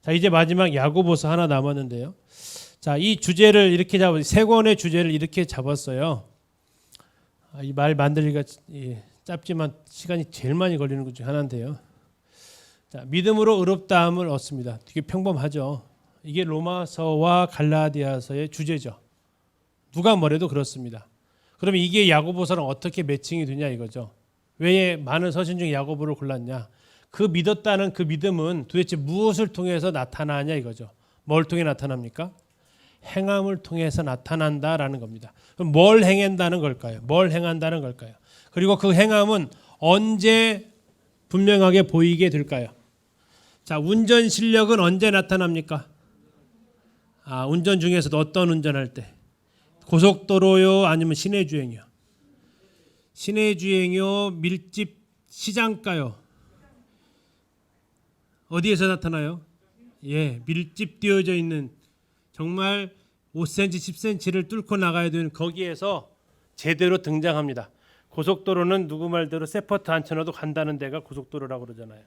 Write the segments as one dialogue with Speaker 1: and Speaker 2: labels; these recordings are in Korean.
Speaker 1: 자, 이제 마지막 야고보서 하나 남았는데요. 자, 이 주제를 이렇게 세 권의 주제를 이렇게 잡았어요. 이 말 만들기가 짧지만 시간이 제일 많이 걸리는 것 중 하나인데요. 자, 믿음으로 의롭다함을 얻습니다. 되게 평범하죠. 이게 로마서와 갈라디아서의 주제죠. 누가 뭐래도 그렇습니다. 그러면 이게 야고보서랑 어떻게 매칭이 되냐 이거죠. 왜 많은 서신 중에 야고보를 골랐냐? 그 믿었다는 그 믿음은 도대체 무엇을 통해서 나타나냐 이거죠. 뭘 통해 나타납니까? 행함을 통해서 나타난다라는 겁니다. 그럼 뭘 행한다는 걸까요? 뭘 행한다는 걸까요? 그리고 그 행함은 언제 분명하게 보이게 될까요? 자, 운전 실력은 언제 나타납니까? 운전 중에서도 어떤 운전할 때? 고속도로요, 아니면 시내 주행이요? 시내 주행이요, 밀집 시장가요? 어디에서 나타나요? 예, 밀집되어져 있는 정말 5cm, 10cm를 뚫고 나가야 되는 거기에서 제대로 등장합니다. 고속도로는 누구 말대로 세퍼트 안 쳐놔도 간다는 데가 고속도로라고 그러잖아요.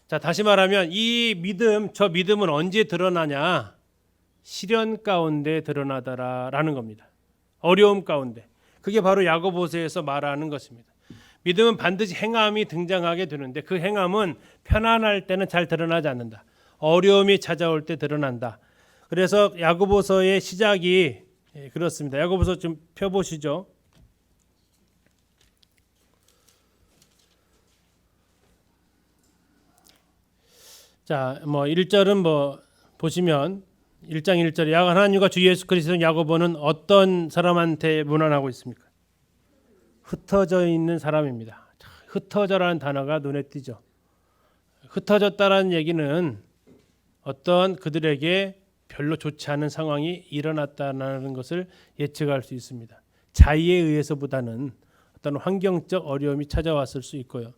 Speaker 1: 자, 다시 말하면 이 믿음, 저 믿음은 언제 드러나냐? 시련 가운데 드러나다라는 겁니다. 어려움 가운데. 그게 바로 야고보서에서 말하는 것입니다. 믿음은 반드시 행함이 등장하게 되는데 그 행함은 편안할 때는 잘 드러나지 않는다. 어려움이 찾아올 때 드러난다. 그래서 야고보서의 시작이 그렇습니다. 야고보서 좀 펴보시죠. 자, 1절은 보시면 1장 1절에 하나님과 주 예수 그리스도 야고보는 어떤 사람한테 문안하고 있습니까? 흩어져 있는 사람입니다. 흩어져라는 단어가 눈에 띄죠. 흩어졌다라는 얘기는 어떤 그들에게 별로 좋지 않은 상황이 일어났다는 것을 예측할 수 있습니다. 자의에 의해서보다는 어떤 환경적 어려움이 찾아왔을 수 있고요.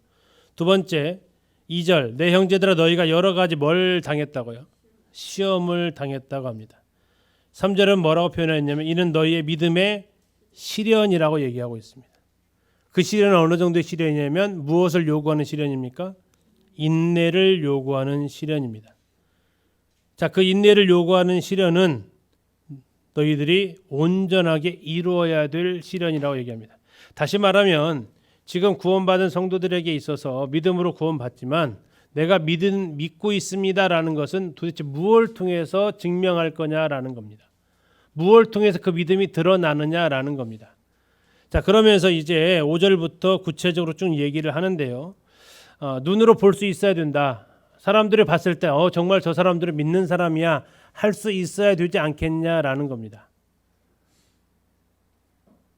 Speaker 1: 두 번째 2절 내 형제들아 너희가 여러 가지 뭘 당했다고요? 시험을 당했다고 합니다. 3절은 뭐라고 표현했냐면 이는 너희의 믿음의 시련이라고 얘기하고 있습니다. 그 시련은 어느 정도의 시련이냐면 무엇을 요구하는 시련입니까? 인내를 요구하는 시련입니다. 자, 그 인내를 요구하는 시련은 너희들이 온전하게 이루어야 될 시련이라고 얘기합니다. 다시 말하면 지금 구원받은 성도들에게 있어서 믿음으로 구원받지만 내가 믿고 있습니다라는 것은 도대체 무엇을 통해서 증명할 거냐라는 겁니다. 무엇을 통해서 그 믿음이 드러나느냐라는 겁니다. 자, 그러면서 이제 5절부터 구체적으로 쭉 얘기를 하는데요. 눈으로 볼 수 있어야 된다. 사람들이 봤을 때 정말 저 사람들은 믿는 사람이야 할 수 있어야 되지 않겠냐라는 겁니다.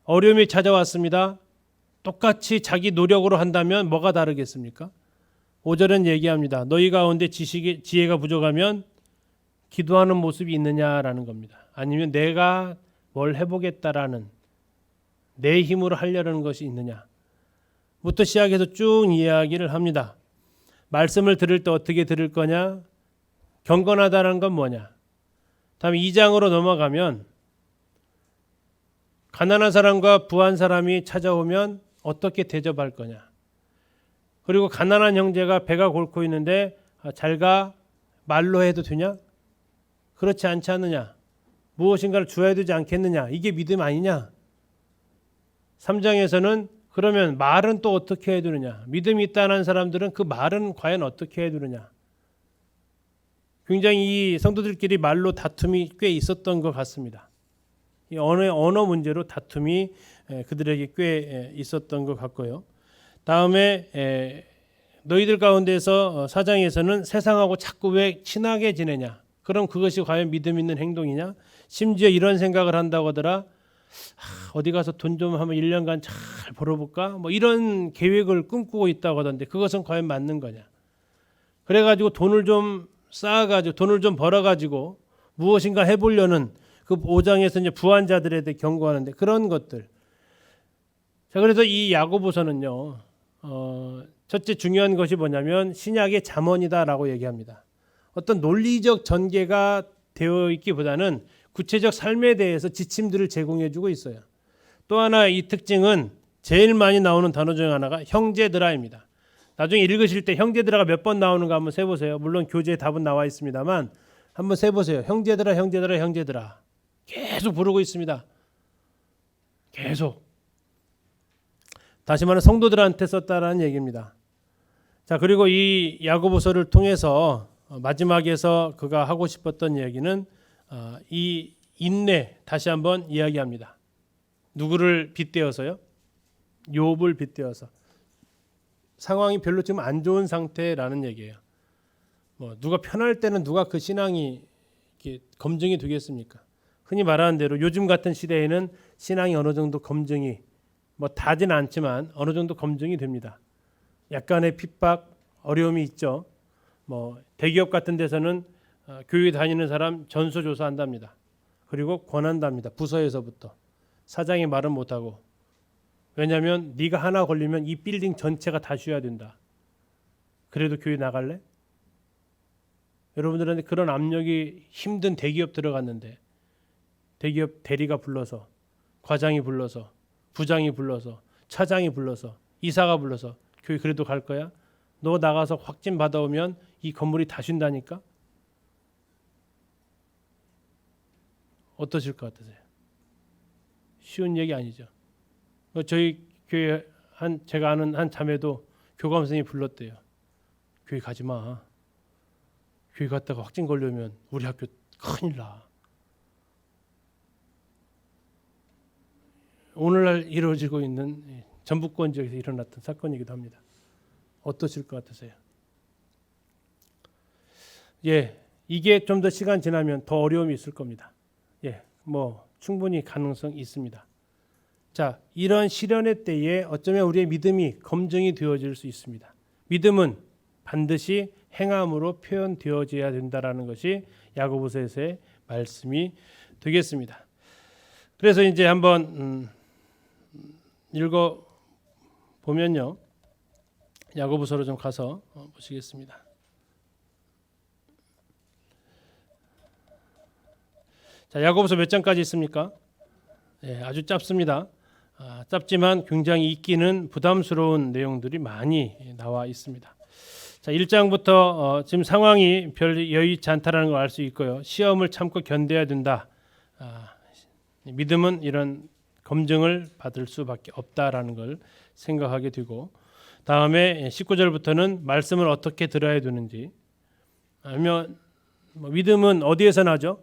Speaker 1: 어려움이 찾아왔습니다. 똑같이 자기 노력으로 한다면 뭐가 다르겠습니까? 5절은 얘기합니다. 너희 가운데 지혜가 부족하면 기도하는 모습이 있느냐라는 겁니다. 아니면 내가 뭘 해보겠다라는 내 힘으로 하려는 것이 있느냐 부터 시작해서 쭉 이야기를 합니다. 말씀을 들을 때 어떻게 들을 거냐? 경건하다는 건 뭐냐? 다음에 2장으로 넘어가면 가난한 사람과 부한 사람이 찾아오면 어떻게 대접할 거냐? 그리고 가난한 형제가 배가 골고 있는데 잘가 말로 해도 되냐? 그렇지 않지 않느냐? 무엇인가를 주어야 되지 않겠느냐? 이게 믿음 아니냐? 3장에서는 그러면 말은 또 어떻게 해야 되느냐? 믿음이 있다는 사람들은 그 말은 과연 어떻게 해야 되느냐? 굉장히 이 성도들끼리 말로 다툼이 꽤 있었던 것 같습니다. 이 언어 문제로 다툼이 그들에게 꽤 있었던 것 같고요. 다음에 너희들 가운데서 4장에서는 세상하고 자꾸 왜 친하게 지내냐? 그럼 그것이 과연 믿음 있는 행동이냐? 심지어 이런 생각을 한다고 하더라. 어디 가서 돈 좀 하면 1년간 잘 벌어볼까? 이런 계획을 꿈꾸고 있다고 하던데 그것은 과연 맞는 거냐? 그래가지고 돈을 좀 쌓아가지고 돈을 좀 벌어가지고 무엇인가 해보려는 그 5장에서 이제 부한 자들에 대해 경고하는데 그런 것들. 자, 그래서 이 야고보서는요. 첫째 중요한 것이 뭐냐면 신약의 잠언이다라고 얘기합니다. 어떤 논리적 전개가 되어 있기보다는 구체적 삶에 대해서 지침들을 제공해주고 있어요. 또 하나 이 특징은 제일 많이 나오는 단어 중 하나가 형제들아입니다. 나중에 읽으실 때 형제들아가 몇 번 나오는가 한번 세보세요. 물론 교재에 답은 나와 있습니다만 한번 세보세요. 형제들아, 형제들아, 형제들아. 계속 부르고 있습니다. 계속. 다시 말하면 성도들한테 썼다라는 얘기입니다. 자, 그리고 이 야고보서를 통해서 마지막에서 그가 하고 싶었던 얘기는 이 인내 다시 한번 이야기합니다. 누구를 빗대어서요? 욥을 빗대어서. 상황이 별로 지금 안 좋은 상태라는 얘기예요. 뭐 누가 편할 때는 누가 그 신앙이 이렇게 검증이 되겠습니까? 흔히 말하는 대로 요즘 같은 시대에는 신앙이 어느 정도 검증이 뭐 다진 않지만 어느 정도 검증이 됩니다. 약간의 핍박, 어려움이 있죠. 뭐 대기업 같은 데서는 교회 다니는 사람 전수조사한답니다. 그리고 권한답니다. 부서에서부터. 사장이 말은 못하고. 왜냐하면 네가 하나 걸리면 이 빌딩 전체가 다 쉬어야 된다. 그래도 교회 나갈래? 여러분들한테 그런 압력이 힘든 대기업 들어갔는데 대기업 대리가 불러서 과장이 불러서 부장이 불러서 차장이 불러서 이사가 불러서 교회 그래도 갈 거야? 너 나가서 확진 받아오면 이 건물이 다 쉰다니까? 어떠실 것 같으세요? 쉬운 얘기 아니죠. 저희 교회 제가 아는 한 자매도 교감 선생님이 불렀대요. 교회 가지 마. 교회 갔다가 확진 걸려면 우리 학교 큰일 나. 오늘날 이루어지고 있는 전북권 지역에서 일어났던 사건이기도 합니다. 어떠실 것 같으세요? 예, 이게 좀 더 시간 지나면 더 어려움이 있을 겁니다. 예, 뭐 충분히 가능성 있습니다. 자, 이런 시련의 때에 어쩌면 우리의 믿음이 검증이 되어질 수 있습니다. 믿음은 반드시 행함으로 표현되어져야 된다라는 것이 야고보서에서의 말씀이 되겠습니다. 그래서 이제 한번 읽어 보면요, 야고보서로 좀 가서 보시겠습니다. 자, 야고보서 몇 장까지 있습니까? 예, 아주 짧습니다. 짧지만 굉장히 읽기는 부담스러운 내용들이 많이 나와 있습니다. 자, 1장부터 지금 상황이 별 여의치 않다라는 걸 알 수 있고요. 시험을 참고 견뎌야 된다. 믿음은 이런 검증을 받을 수밖에 없다라는 걸 생각하게 되고, 다음에 19절부터는 말씀을 어떻게 들어야 되는지, 아니면 믿음은 어디에서 나죠?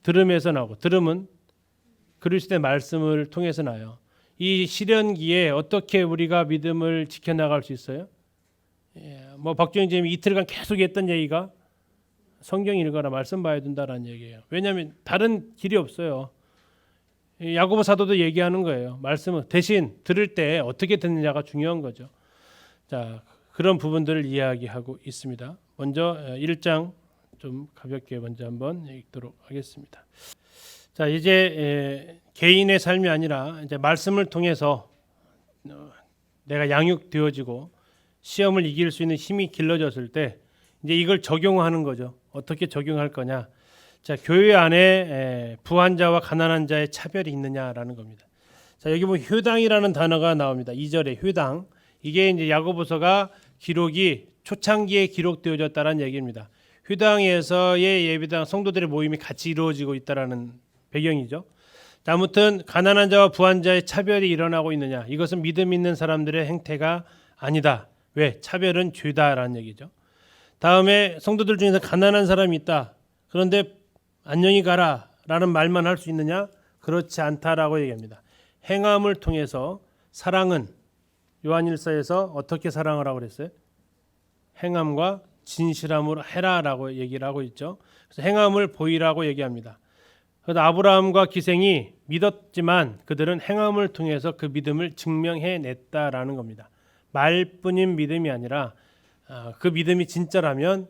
Speaker 1: 들음에서 나오고, 들음은 그리스도의 말씀을 통해서 나요. 이 시련기에 어떻게 우리가 믿음을 지켜나갈 수 있어요? 뭐 박주영 선생님이 이틀간 계속 했던 얘기가 성경 읽어라, 말씀 봐야 된다라는 얘기예요. 왜냐하면 다른 길이 없어요. 야고보 사도도 얘기하는 거예요. 말씀은 대신 들을 때 어떻게 듣느냐가 중요한 거죠. 자, 그런 부분들을 이야기하고 있습니다. 먼저 1장 좀 가볍게 먼저 한번 읽도록 하겠습니다. 자, 이제 개인의 삶이 아니라 이제 말씀을 통해서 내가 양육되어지고 시험을 이길 수 있는 힘이 길러졌을 때 이제 이걸 적용하는 거죠. 어떻게 적용할 거냐? 자, 교회 안에 부한 자와 가난한 자의 차별이 있느냐라는 겁니다. 자, 여기 보면 효당이라는 단어가 나옵니다. 2절에 효당. 이게 이제 야고보서가 기록이 초창기에 기록되어졌다는 얘기입니다. 효당에서의 예배당 성도들의 모임이 같이 이루어지고 있다라는 배경이죠. 자, 아무튼 가난한 자와 부한 자의 차별이 일어나고 있느냐? 이것은 믿음 있는 사람들의 행태가 아니다. 왜? 차별은 죄다라는 얘기죠. 다음에 성도들 중에서 가난한 사람이 있다. 그런데 안녕히 가라라는 말만 할 수 있느냐? 그렇지 않다라고 얘기합니다. 행함을 통해서 사랑은 요한일서에서 어떻게 사랑을 하고 그랬어요? 행함과 진실함으로 해라라고 얘기를 하고 있죠. 그래서 행함을 보이라고 얘기합니다. 그래서 아브라함과 기생이 믿었지만 그들은 행함을 통해서 그 믿음을 증명해냈다라는 겁니다. 말뿐인 믿음이 아니라 그 믿음이 진짜라면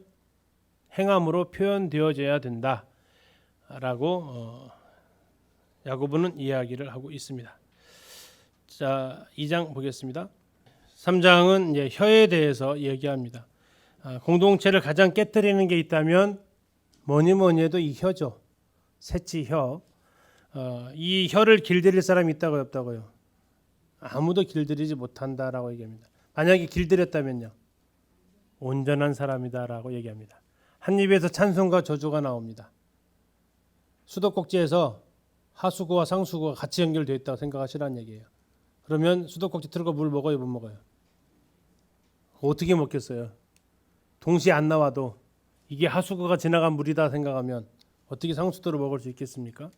Speaker 1: 행함으로 표현되어져야 된다라고 야고보는 이야기를 하고 있습니다. 자, 2장 보겠습니다. 3장은 이제 혀에 대해서 얘기합니다. 공동체를 가장 깨뜨리는 게 있다면 뭐니 해도 이 혀죠. 새치 혀. 이 혀를 길들일 사람이 있다고요, 없다고요? 아무도 길들이지 못한다라고 얘기합니다. 만약에 길들였다면요. 온전한 사람이다라고 얘기합니다. 한 입에서 찬송과 저주가 나옵니다. 수도꼭지에서 하수구와 상수구가 같이 연결되어 있다고 생각하시라는 얘기예요. 그러면 수도꼭지 틀고 물 먹어요, 못 먹어요? 어떻게 먹겠어요? 동시에 안 나와도 이게 하수구가 지나간 물이다 생각하면 어떻게 상수도로 먹을 수 있겠습니까?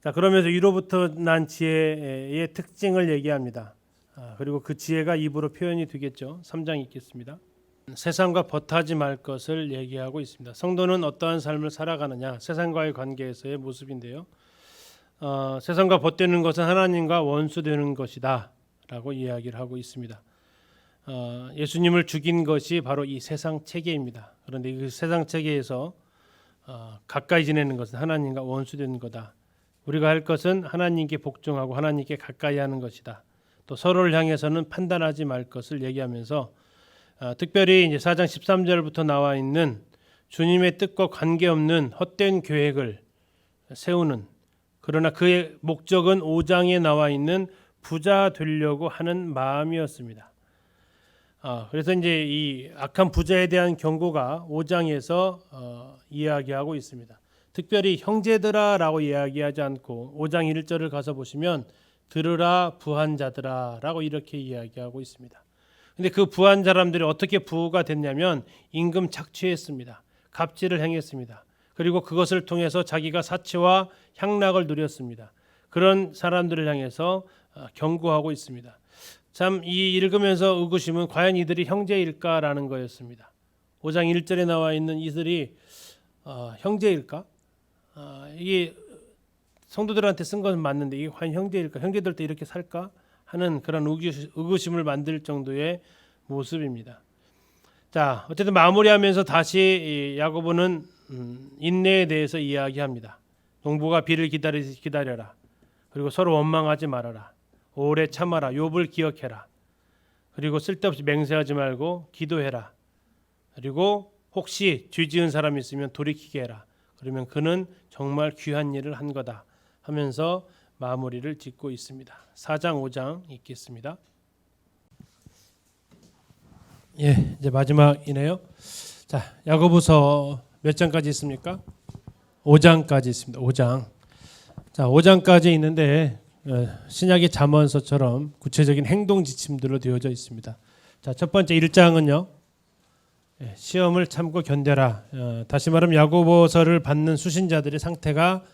Speaker 1: 자, 그러면서 위로부터 난 지혜의 특징을 얘기합니다. 그리고 그 지혜가 입으로 표현이 되겠죠. 3장 읽겠습니다. 세상과 벗하지 말 것을 얘기하고 있습니다. 성도는 어떠한 삶을 살아가느냐, 세상과의 관계에서의 모습인데요. 세상과 벗되는 것은 하나님과 원수되는 것이다 라고 이야기를 하고 있습니다. 예수님을 죽인 것이 바로 이 세상 체계입니다. 그런데 그 세상 체계에서 가까이 지내는 것은 하나님과 원수되는 거다. 우리가 할 것은 하나님께 복종하고 하나님께 가까이 하는 것이다. 또 서로를 향해서는 판단하지 말 것을 얘기하면서 특별히 이제 4장 13절부터 나와 있는 주님의 뜻과 관계없는 헛된 계획을 세우는, 그러나 그의 목적은 5장에 나와 있는 부자 되려고 하는 마음이었습니다. 그래서 이제 이 악한 부자에 대한 경고가 5장에서 이야기하고 있습니다. 특별히 형제들아라고 이야기하지 않고 5장 1절을 가서 보시면 들으라 부한 자들아라고 이렇게 이야기하고 있습니다. 근데 그 부한 사람들이 어떻게 부가 됐냐면 임금 착취했습니다. 갑질을 행했습니다. 그리고 그것을 통해서 자기가 사치와 향락을 누렸습니다. 그런 사람들을 향해서 경고하고 있습니다. 참 이 읽으면서 의구심은 과연 이들이 형제일까라는 거였습니다. 5장 1절에 나와 있는 이들이 형제일까? 이게 성도들한테 쓴 것은 맞는데 이게 과연 형제일까? 형제들도 이렇게 살까? 하는 그런 의구심을 만들 정도의 모습입니다. 자, 어쨌든 마무리하면서 다시 야고보는 인내에 대해서 이야기합니다. 농부가 비를 기다려라. 그리고 서로 원망하지 말아라. 오래 참아라. 욥을 기억해라. 그리고 쓸데없이 맹세하지 말고 기도해라. 그리고 혹시 죄 지은 사람이 있으면 돌이키게 해라. 그러면 그는 정말 귀한 일을 한 거다 하면서 마무리를 짓고 있습니다. 4장 5장 읽겠습니다. 예, 이제 마지막이네요. 자, 야고보서 몇 장까지 있습니까? 5장까지 있습니다. 5장. 자, 5장까지 있는데 신약의 잠언서처럼 구체적인 행동 지침들로 되어져 있습니다. 자, 첫 번째 1장은요. 시험을 참고 견뎌라. 다시 말하면 야고보서를 받는 수신자들의 상태가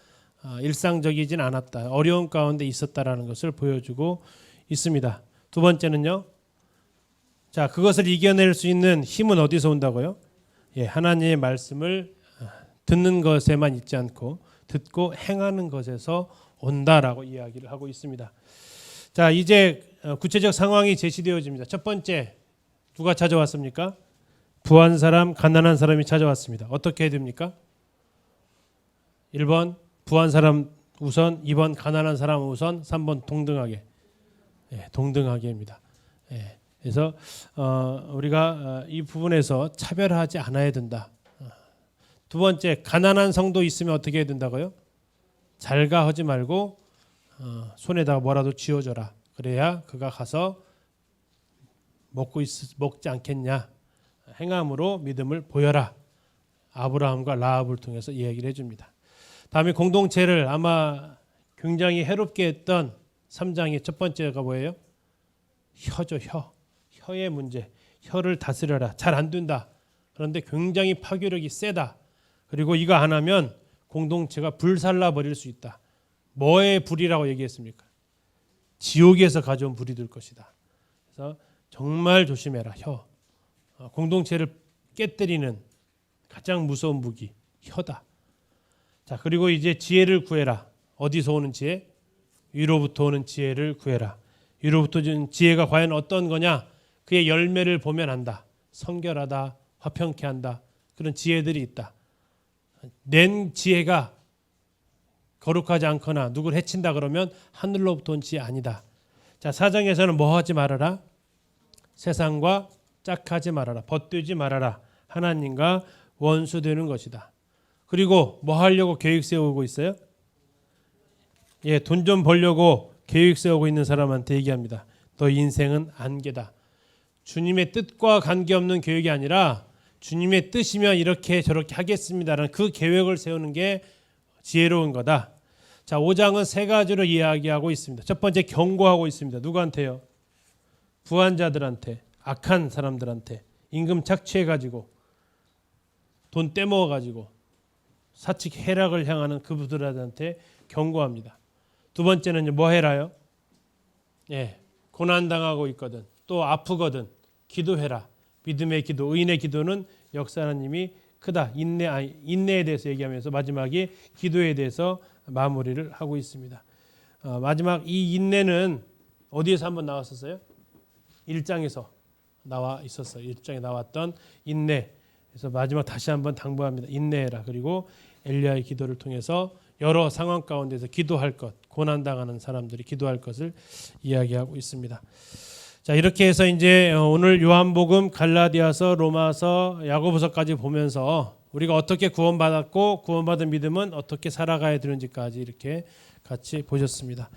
Speaker 1: 일상적이진 않았다. 어려운 가운데 있었다라는 것을 보여주고 있습니다. 두 번째는요. 자, 그것을 이겨낼 수 있는 힘은 어디서 온다고요? 예, 하나님의 말씀을 듣는 것에만 있지 않고 듣고 행하는 것에서 온다라고 이야기를 하고 있습니다. 자, 이제 구체적 상황이 제시되어집니다. 첫 번째, 누가 찾아왔습니까? 부한 사람, 가난한 사람이 찾아왔습니다. 어떻게 해야 됩니까? 1번 부한 사람 우선, 2번 가난한 사람 우선, 3번 동등하게. 동등하게입니다. 그래서 우리가 이 부분에서 차별하지 않아야 된다. 두 번째, 가난한 성도 있으면 어떻게 해야 된다고요? 잘가하지 말고 손에다가 뭐라도 쥐어줘라. 그래야 그가 가서 먹지 않겠냐. 행함으로 믿음을 보여라. 아브라함과 라합을 통해서 이야기를 해줍니다. 다음에 공동체를 아마 굉장히 해롭게 했던 3장의 첫 번째가 뭐예요? 혀죠. 혀의 문제. 혀를 다스려라. 잘 안 된다. 그런데 굉장히 파괴력이 세다. 그리고 이거 안 하면 공동체가 불살라 버릴 수 있다. 뭐의 불이라고 얘기했습니까? 지옥에서 가져온 불이 될 것이다. 그래서 정말 조심해라. 혀. 공동체를 깨뜨리는 가장 무서운 무기 혀다. 자, 그리고 이제 지혜를 구해라. 어디서 오는 지혜? 위로부터 오는 지혜를 구해라. 위로부터 오는 지혜가 과연 어떤 거냐? 그의 열매를 보면 안다. 성결하다, 화평케 한다. 그런 지혜들이 있다. 낸 지혜가 거룩하지 않거나 누구를 해친다 그러면 하늘로부터 온 지혜 아니다. 자, 4장에서는 뭐 하지 말아라? 세상과 짝하지 말아라. 벗되지 말아라. 하나님과 원수되는 것이다. 그리고 뭐 하려고 계획 세우고 있어요? 예, 돈 좀 벌려고 계획 세우고 있는 사람한테 얘기합니다. 너 인생은 안개다. 주님의 뜻과 관계없는 교육이 아니라 주님의 뜻이면 이렇게 저렇게 하겠습니다라는 그 계획을 세우는 게 지혜로운 거다. 자, 5장은 세 가지로 이야기하고 있습니다. 첫 번째, 경고하고 있습니다. 누구한테요? 부한자들한테, 악한 사람들한테, 임금 착취해가지고 돈 떼먹어가지고 사칙 해락을 향하는 그분들한테 경고합니다. 두 번째는 뭐 해라요? 예, 고난당하고 있거든, 또 아프거든, 기도해라. 믿음의 기도, 의인의 기도는 역사하는 힘이 크다. 인내에 대해서 얘기하면서 마지막에 기도에 대해서 마무리를 하고 있습니다. 마지막 이 인내는 어디에서 한번 나왔었어요? 1장에서 나와 있었어요. 1장에 나왔던 인내. 그래서 마지막 다시 한번 당부합니다. 인내해라. 그리고 엘리야의 기도를 통해서 여러 상황 가운데서 기도할 것, 고난당하는 사람들이 기도할 것을 이야기하고 있습니다. 자, 이렇게 해서 이제 오늘 요한복음, 갈라디아서, 로마서, 야고보서까지 보면서 우리가 어떻게 구원받았고 구원받은 믿음은 어떻게 살아가야 되는지까지 이렇게 같이 보셨습니다.